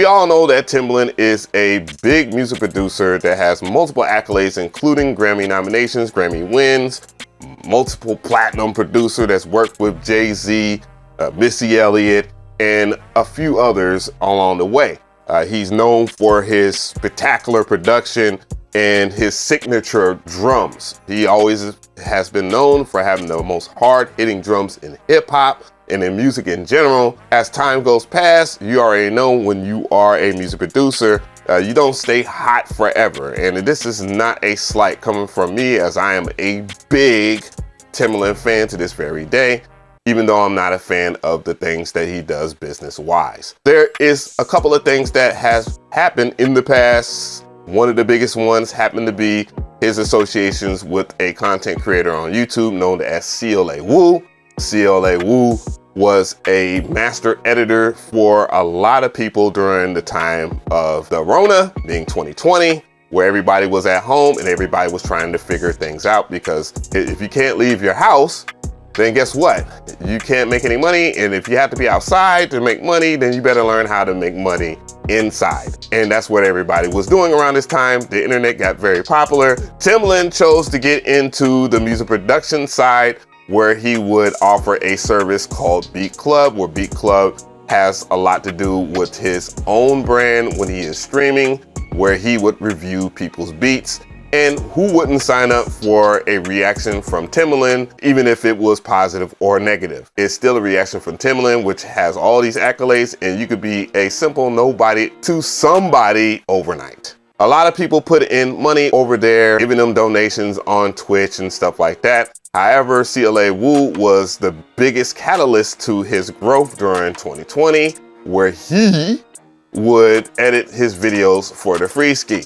We all know that Timbaland is a big music producer that has multiple accolades, including Grammy nominations, Grammy wins, multiple platinum producer that's worked with Jay-Z, Missy Elliott, and a few others along the way. He's known for his spectacular production and his signature drums. He always has been known for having the most hard-hitting drums in hip-hop and in music in general. As time goes past, you already know when you are a music producer, you don't stay hot forever. And this is not a slight coming from me, as I am a big Timbaland fan to this very day, even though I'm not a fan of the things that he does business-wise. There is a couple of things that has happened in the past. One of the biggest ones happened to be his associations with a content creator on YouTube known as CLA Woo. CLA Woo was a master editor for a lot of people during the time of the Rona, being 2020, where everybody was at home and everybody was trying to figure things out, because if you can't leave your house, then guess what? You can't make any money. And if you have to be outside to make money, then you better learn how to make money inside. And that's what everybody was doing around this time. The internet got very popular. Timbaland chose to get into the music production side, where he would offer a service called Beatclub, where Beatclub has a lot to do with his own brand when he is streaming, where he would review people's beats. And who wouldn't sign up for a reaction from Timbaland, even if it was positive or negative? It's still a reaction from Timbaland, which has all these accolades, and you could be a simple nobody to somebody overnight. A lot of people put in money over there, giving them donations on Twitch and stuff like that. However, CLA Woo was the biggest catalyst to his growth during 2020, where he would edit his videos for the free ski,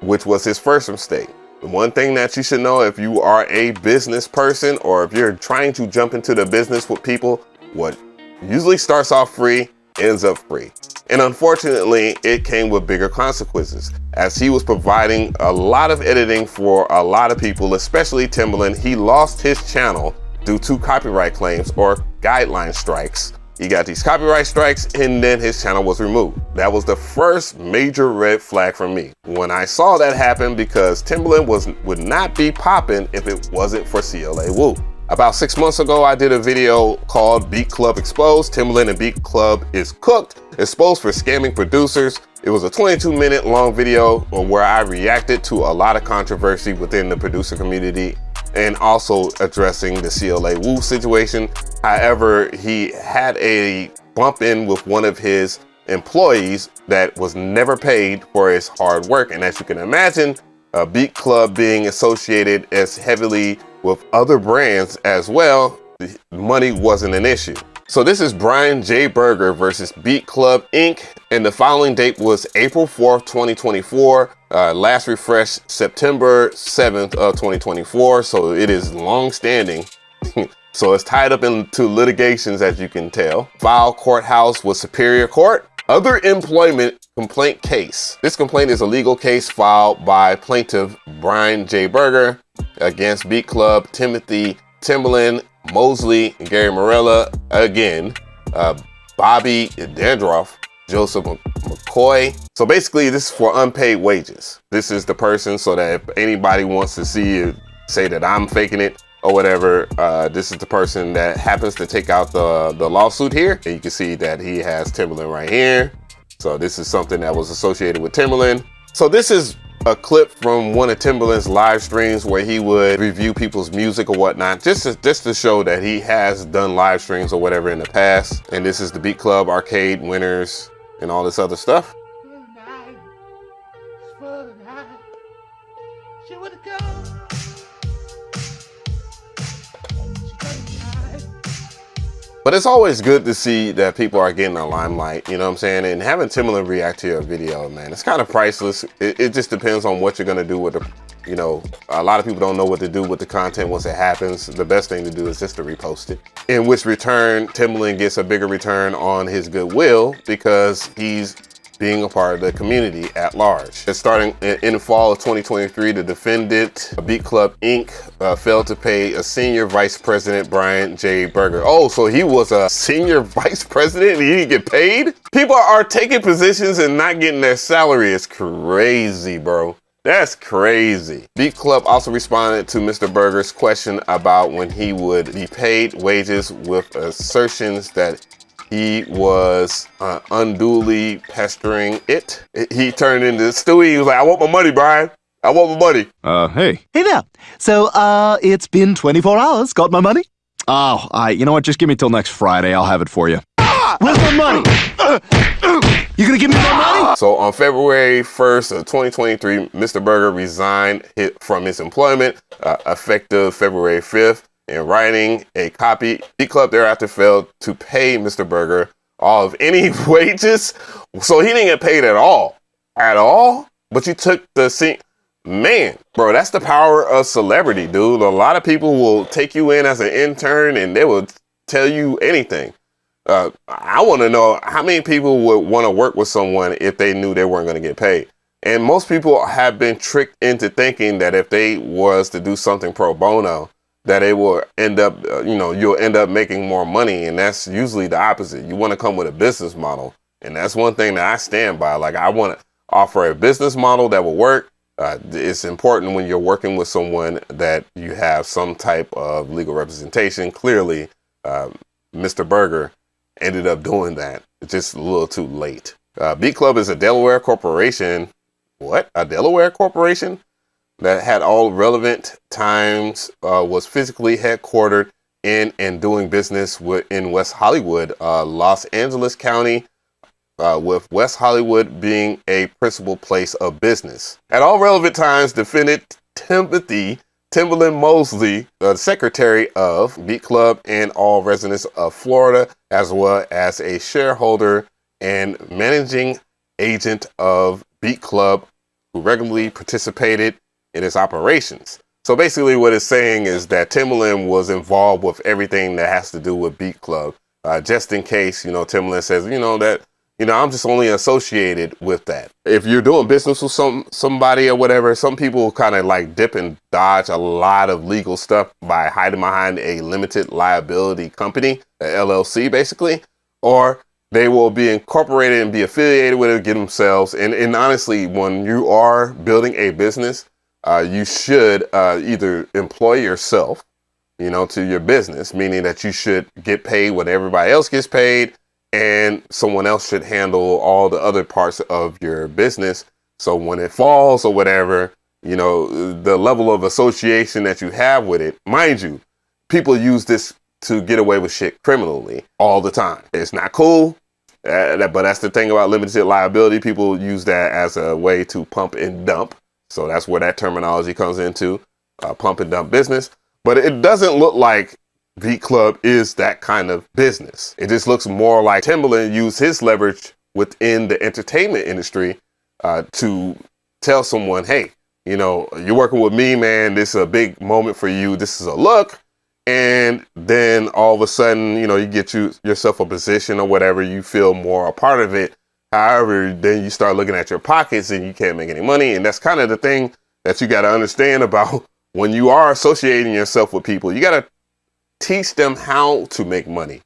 which was his first mistake. The one thing that you should know if you are a business person, or if you're trying to jump into the business with people, what usually starts off free ends up free. And unfortunately, it came with bigger consequences, as he was providing a lot of editing for a lot of people, especially Timbaland. He lost his channel due to copyright claims or guideline strikes. He got these copyright strikes, and then his channel was removed. That was the first major red flag for me when I saw that happen, because Timbaland would not be popping if it wasn't for CLA Woo. About 6 months ago, I did a video called Beatclub Exposed. Timbaland and Beatclub is cooked, exposed for scamming producers. It was a 22-minute long video where I reacted to a lot of controversy within the producer community, and also addressing the CLA Woo situation. However, he had a bump in with one of his employees that was never paid for his hard work. And as you can imagine, Beatclub being associated as heavily with other brands as well, the money wasn't an issue. So this is Brian J. Berger versus Beatclub Inc. And the following date was April 4th, 2024. Last refreshed September 7th of 2024. So it is long standing. So it's tied up into litigations, as you can tell. File courthouse with Superior Court. Other employment complaint case. This complaint is a legal case filed by plaintiff Brian J. Berger against Beatclub, Timothy Timbaland, Mosley, Gary Morella, again, Bobby Dandroff, Joseph McCoy. So basically, this is for unpaid wages. This is the person, so that if anybody wants to see it, say that I'm faking it or whatever, this is the person that happens to take out the lawsuit here. And you can see that he has Timbaland right here. So this is something that was associated with Timbaland. So this is a clip from one of Timbaland's live streams where he would review people's music or whatnot, just to show that he has done live streams or whatever in the past. And this is the Beatclub arcade winners and all this other stuff. But it's always good to see that people are getting a limelight, you know what I'm saying? And having Timbaland react to your video, man, it's kind of priceless. It just depends on what you're gonna do with the, you know, a lot of people don't know what to do with the content once it happens. The best thing to do is just to repost it. In which return, Timbaland gets a bigger return on his goodwill, because he's being a part of the community at large. And starting in the fall of 2023, the defendant, Beatclub Inc., failed to pay a senior vice president, Brian J. Berger. Oh, so he was a senior vice president and he didn't get paid? People are taking positions and not getting their salary. It's crazy, bro. That's crazy. Beatclub also responded to Mr. Berger's question about when he would be paid wages with assertions that he was unduly pestering it. He turned into Stewie. He was like, I want my money, Brian. I want my money. Hey. Hey there. So, it's been 24 hours. Got my money? Oh, you know what? Just give me till next Friday. I'll have it for you. Where's my money? You gonna give me my money? So on February 1st of 2023, Mr. Berger resigned from his employment, effective February 5th. In writing a copy, Beatclub thereafter failed to pay Mr. Berger all of any wages. So he didn't get paid at all. At all? But you took the scene. Man, bro, that's the power of celebrity, dude. A lot of people will take you in as an intern and they will tell you anything. I want to know how many people would want to work with someone if they knew they weren't going to get paid. And most people have been tricked into thinking that if they was to do something pro bono, that it will end up, you'll end up making more money. And that's usually the opposite. You want to come with a business model. And that's one thing that I stand by. Like, I want to offer a business model that will work. It's important when you're working with someone that you have some type of legal representation. Clearly, Mr. Berger ended up doing that. It's just a little too late. Beatclub is a Delaware corporation. What? A Delaware corporation that had all relevant times, was physically headquartered in and doing business in West Hollywood, Los Angeles County, with West Hollywood being a principal place of business. At all relevant times, defendant Timbaland Mosley, the secretary of Beatclub and all residents of Florida, as well as a shareholder and managing agent of Beatclub, who regularly participated in its operations. So basically what it's saying is that Timbaland was involved with everything that has to do with Beatclub, just in case, Timbaland says, I'm just only associated with that. If you're doing business with somebody or whatever, some people kind of like dip and dodge a lot of legal stuff by hiding behind a limited liability company, a LLC basically, or they will be incorporated and be affiliated with it, get themselves. And honestly, when you are building a business, you should either employ yourself, to your business, meaning that you should get paid what everybody else gets paid, and someone else should handle all the other parts of your business. So when it falls or whatever, the level of association that you have with it, mind you, people use this to get away with shit criminally all the time. It's not cool, but that's the thing about limited liability. People use that as a way to pump and dump. So that's where that terminology comes into, pump and dump business. But it doesn't look like Beatclub is that kind of business. It just looks more like Timbaland used his leverage within the entertainment industry to tell someone, hey, you're working with me, man. This is a big moment for you. This is a look. And then all of a sudden, you get yourself a position or whatever. You feel more a part of it. However, then you start looking at your pockets and you can't make any money. And that's kind of the thing that you got to understand about when you are associating yourself with people. You got to teach them how to make money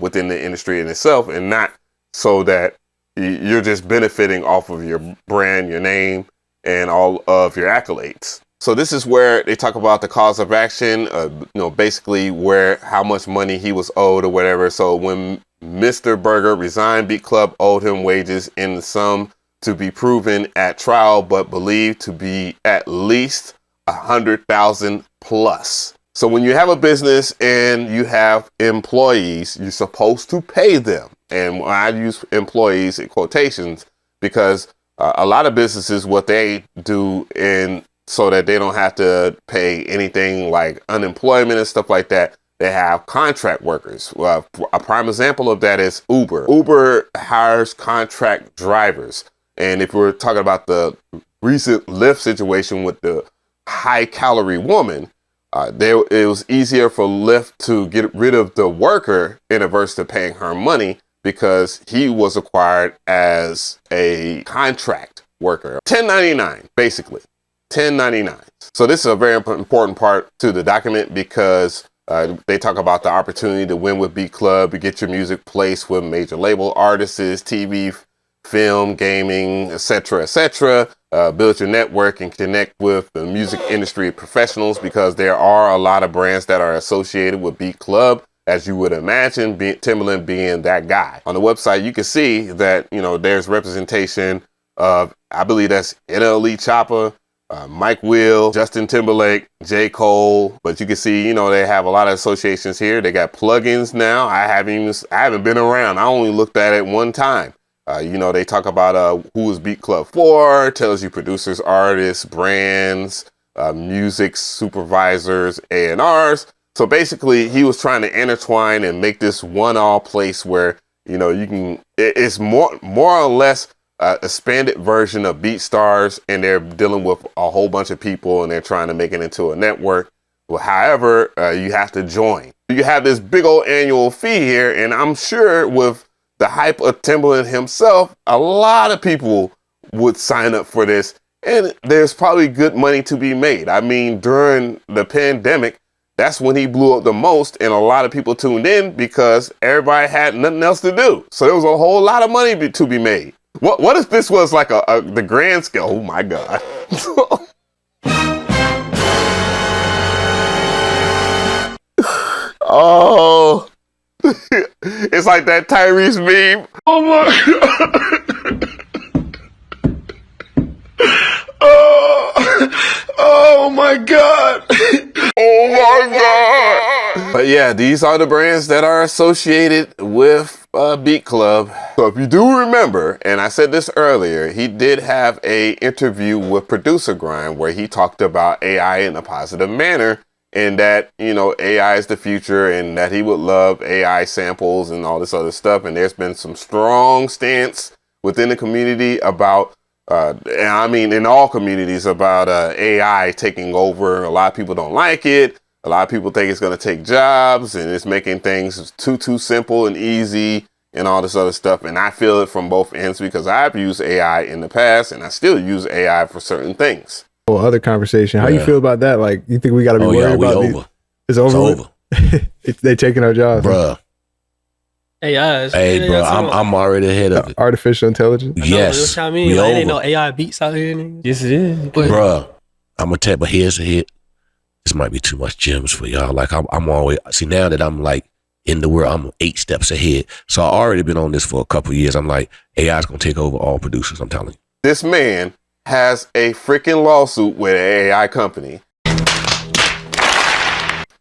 within the industry in itself, and not so that you're just benefiting off of your brand, your name, and all of your accolades. So this is where they talk about the cause of action, basically how much money he was owed or whatever. So when Mr. Berger resigned, Beatclub owed him wages in the sum to be proven at trial, but believed to be at least $100,000 plus. So when you have a business and you have employees, you're supposed to pay them. And I use employees in quotations because a lot of businesses, what they do so that they don't have to pay anything like unemployment and stuff like that, they have contract workers. Well, a prime example of that is Uber. Uber hires contract drivers. And if we're talking about the recent Lyft situation with the high calorie woman, it was easier for Lyft to get rid of the worker in averse to paying her money because he was acquired as a contract worker. 1099, basically. 1099. So this is a very important part to the document because they talk about the opportunity to win with Beatclub, to get your music placed with major label artists, TV, film, gaming, etc., build your network and connect with the music industry professionals, because there are a lot of brands that are associated with Beatclub, as you would imagine, Timbaland being that guy. On the website, you can see that, you know, there's representation of, I believe that's NLE Choppa, Mike Will, Justin Timberlake, J. Cole, but you can see, you know, they have a lot of associations here. They got plugins now. I haven't been around. I only looked at it one time. You know, they talk about who is Beatclub for, tells you producers, artists, brands, music supervisors, A&Rs. So basically, he was trying to intertwine and make this one-all place where, you know, you can, it's more or less a expanded version of BeatStars, and they're dealing with a whole bunch of people and they're trying to make it into a network. Well, however, you have to join. You have this big old annual fee here, and I'm sure with the hype of Timbaland himself, a lot of people would sign up for this, and there's probably good money to be made. I mean, during the pandemic, that's when he blew up the most, and a lot of people tuned in because everybody had nothing else to do. So there was a whole lot of money to be made. What if this was like the grand scale? Oh my God. Oh, it's like that Tyrese meme. Oh my God. Oh my God. Oh my God. But yeah, these are the brands that are associated with Beatclub. So if you do remember, and I said this earlier, he did have a interview with Producer Grind where he talked about AI in a positive manner, and that, you know, AI is the future and that he would love AI samples and all this other stuff. And there's been some strong stance within the community about and I mean, in all communities, about AI taking over. A lot of people don't like it. A lot of people think it's going to take jobs and it's making things too simple and easy and all this other stuff. And I feel it from both ends because I've used AI in the past and I still use AI for certain things. Well, other conversation. How you feel about that? Like, you think we got to be worried about over. It's over. They taking our jobs, bruh. AI. Hey, bro, I'm already ahead of it. Artificial intelligence. Yes, what I mean. Like, ain't no AI beats out here. Nigga. Yes, it is. Bruh, I'm gonna tell, but here's a hit. This might be too much gems for y'all. Like I'm always, see, now that I'm like in the world, I'm 8 steps ahead. So I already been on this for a couple of years. I'm like, AI's gonna take over all producers. I'm telling you. This man has a freaking lawsuit with an AI company.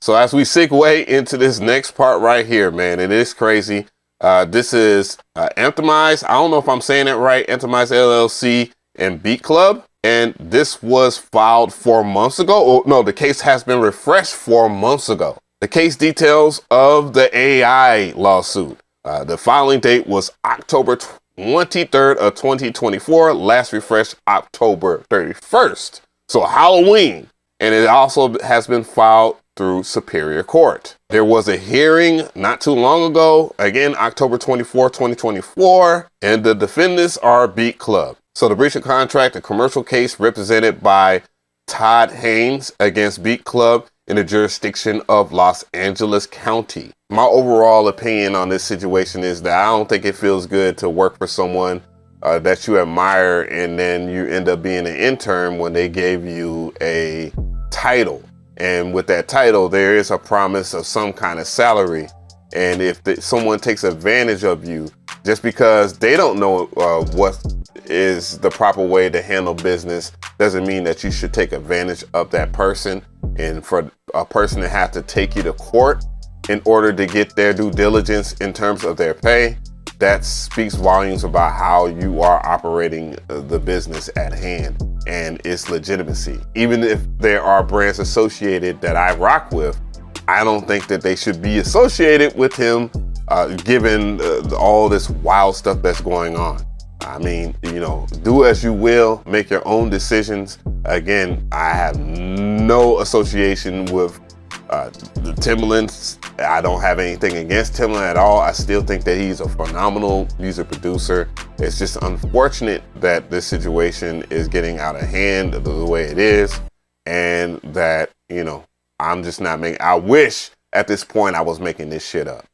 So as we segue into this next part right here, man, it is crazy. This is Anthemize. I don't know if I'm saying it right. Anthemize LLC and Beatclub. And this was filed 4 months ago. Oh, no, the case has been refreshed 4 months ago. The case details of the AI lawsuit. The filing date was October 23rd of 2024. Last refreshed October 31st. So Halloween. And it also has been filed through Superior Court. There was a hearing not too long ago, again, October 24, 2024, and the defendants are Beatclub. So the breach of contract, a commercial case represented by Todd Haynes against Beatclub in the jurisdiction of Los Angeles County. My overall opinion on this situation is that I don't think it feels good to work for someone that you admire and then you end up being an intern when they gave you a title. And with that title, there is a promise of some kind of salary. And if someone takes advantage of you just because they don't know what is the proper way to handle business, doesn't mean that you should take advantage of that person. And for a person to have to take you to court in order to get their due diligence in terms of their pay, that speaks volumes about how you are operating the business at hand and its legitimacy. Even if there are brands associated that I rock with, I don't think that they should be associated with him given all this wild stuff that's going on. I mean, you know, do as you will, make your own decisions. Again, I have no association with The Timbaland, I don't have anything against Timbaland at all. I still think that he's a phenomenal music producer. It's just unfortunate that this situation is getting out of hand the way it is, and that, you know, I'm just not making, I wish at this point I was making this shit up.